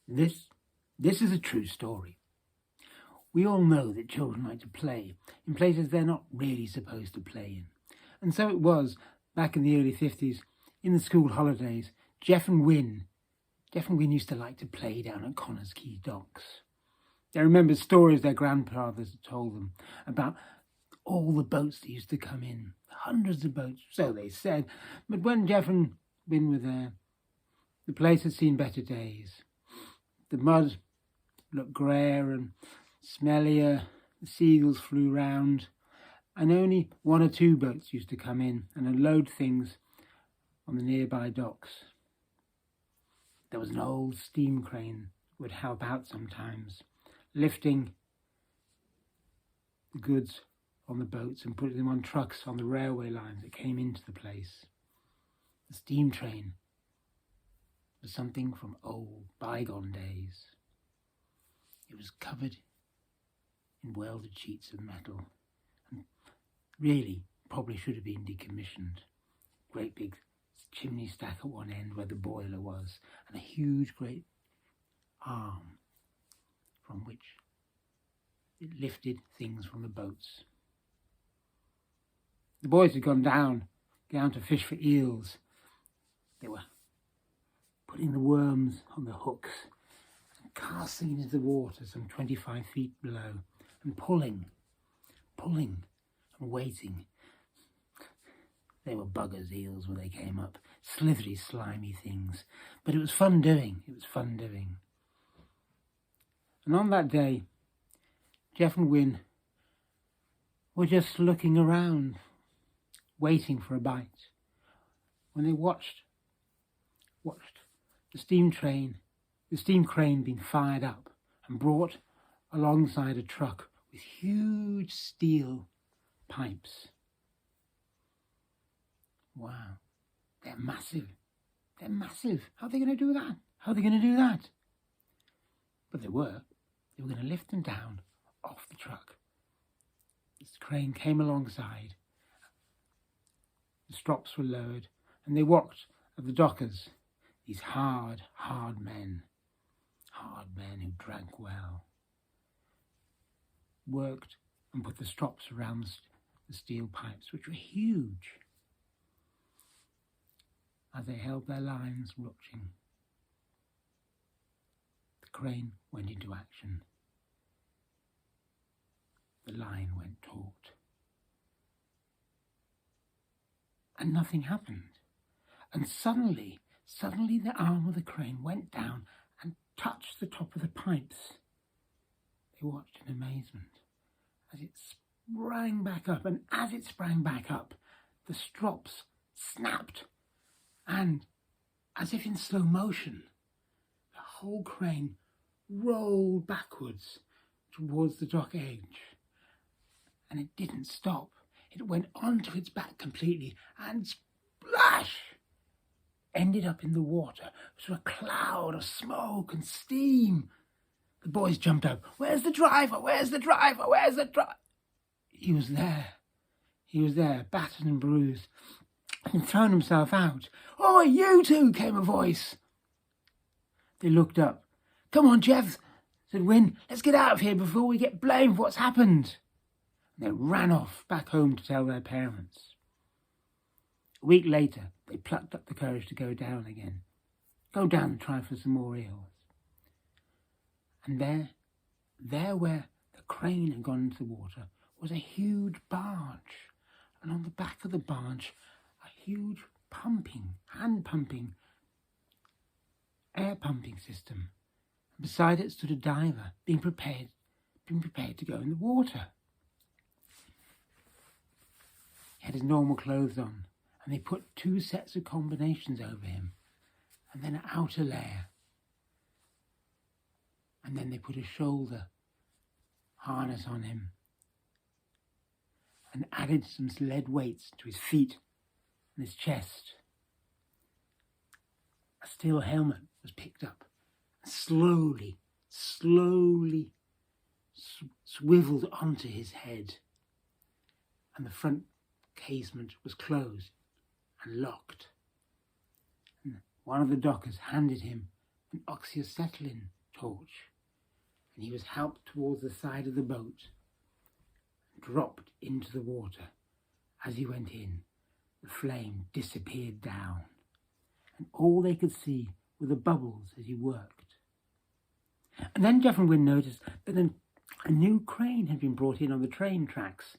This is a true story. We all know that children like to play in places they're not really supposed to play in. And so it was back in the early 50s, in the school holidays. Jeff and Wynn used to like to play down at Connah's Quay docks. They remembered stories their grandfathers had told them about all the boats that used to come in. Hundreds of boats, so they said. But when Jeff and Wynn were there, the place had seen better days. The mud looked greyer and smellier, the seagulls flew round, and only one or two boats used to come in and unload things on the nearby docks. There was an old steam crane that would help out sometimes, lifting the goods on the boats and putting them on trucks on the railway lines that came into the place. The steam train was something from old bygone days. It was covered in welded sheets of metal and really probably should have been decommissioned. Great big chimney stack at one end where the boiler was, and a huge great arm from which it lifted things from the boats. The boys had gone down to fish for eels. They were putting the worms on the hooks and casting into the water some 25 feet below and pulling and waiting. They were buggers, eels, when they came up. Slithery, slimy things. But it was fun doing. And on that day, Jeff and Wynn were just looking around, waiting for a bite, when they watched the steam crane being fired up and brought alongside a truck with huge steel pipes. Wow, they're massive. How are they going to do that? But they were going to lift them down off the truck. This crane came alongside. The strops were lowered, and they walked at the dockers, these hard men who drank well, worked and put the strops around the steel pipes, which were huge, as they held their lines watching. The crane went into action. The line went taut. And nothing happened. And suddenly the arm of the crane went down and touched the top of the pipes. They watched in amazement as it sprang back up. And as it sprang back up, the strops snapped. And as if in slow motion, the whole crane rolled backwards towards the dock edge. And it didn't stop. It went onto its back completely and splash! Ended up in the water through a cloud of smoke and steam. The boys jumped up. Where's the driver? He was there, battered and bruised, and thrown himself out. Oh, you two, came a voice. They looked up. Come on, Jeff, said Wynn. Let's get out of here before we get blamed for what's happened. And they ran off back home to tell their parents. A week later, they plucked up the courage to go down again. Go down and try for some more eels. And there where the crane had gone into the water was a huge barge. And on the back of the barge, a huge air pumping system. And beside it stood a diver being prepared to go in the water. He had his normal clothes on, and they put 2 sets of combinations over him, and then an outer layer. And then they put a shoulder harness on him, and added some lead weights to his feet and his chest. A steel helmet was picked up and slowly swiveled onto his head, and the front casement was closed and locked. And one of the dockers handed him an oxyacetylene torch, and he was helped towards the side of the boat and dropped into the water. As he went in, the flame disappeared down, and all they could see were the bubbles as he worked. And then Jeff and Wynn noticed that a new crane had been brought in on the train tracks,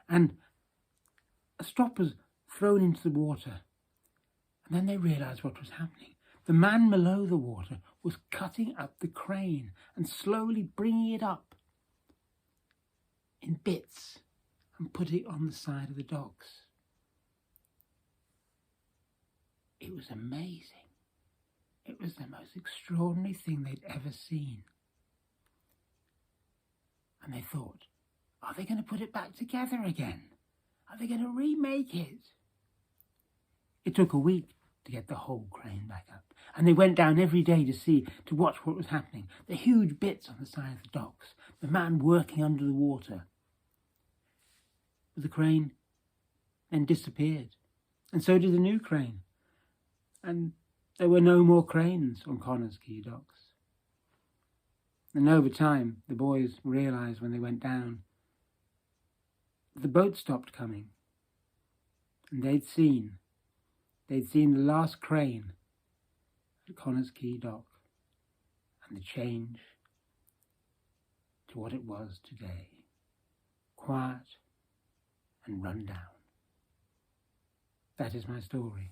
and a strop was thrown into the water. And then they realised what was happening. The man below the water was cutting up the crane and slowly bringing it up in bits and putting it on the side of the docks. It was amazing. It was the most extraordinary thing they'd ever seen. And they thought, are they going to put it back together again? Are they going to remake it? It took a week to get the whole crane back up. And they went down every day to watch what was happening. The huge bits on the side of the docks, the man working under the water. But the crane then disappeared. And so did the new crane. And there were no more cranes on Connah's Quay docks. And over time, the boys realised when they went down, the boat stopped coming. And they'd seen the last crane at Connah's Quay dock and the change to what it was today. Quiet and run down. That is my story.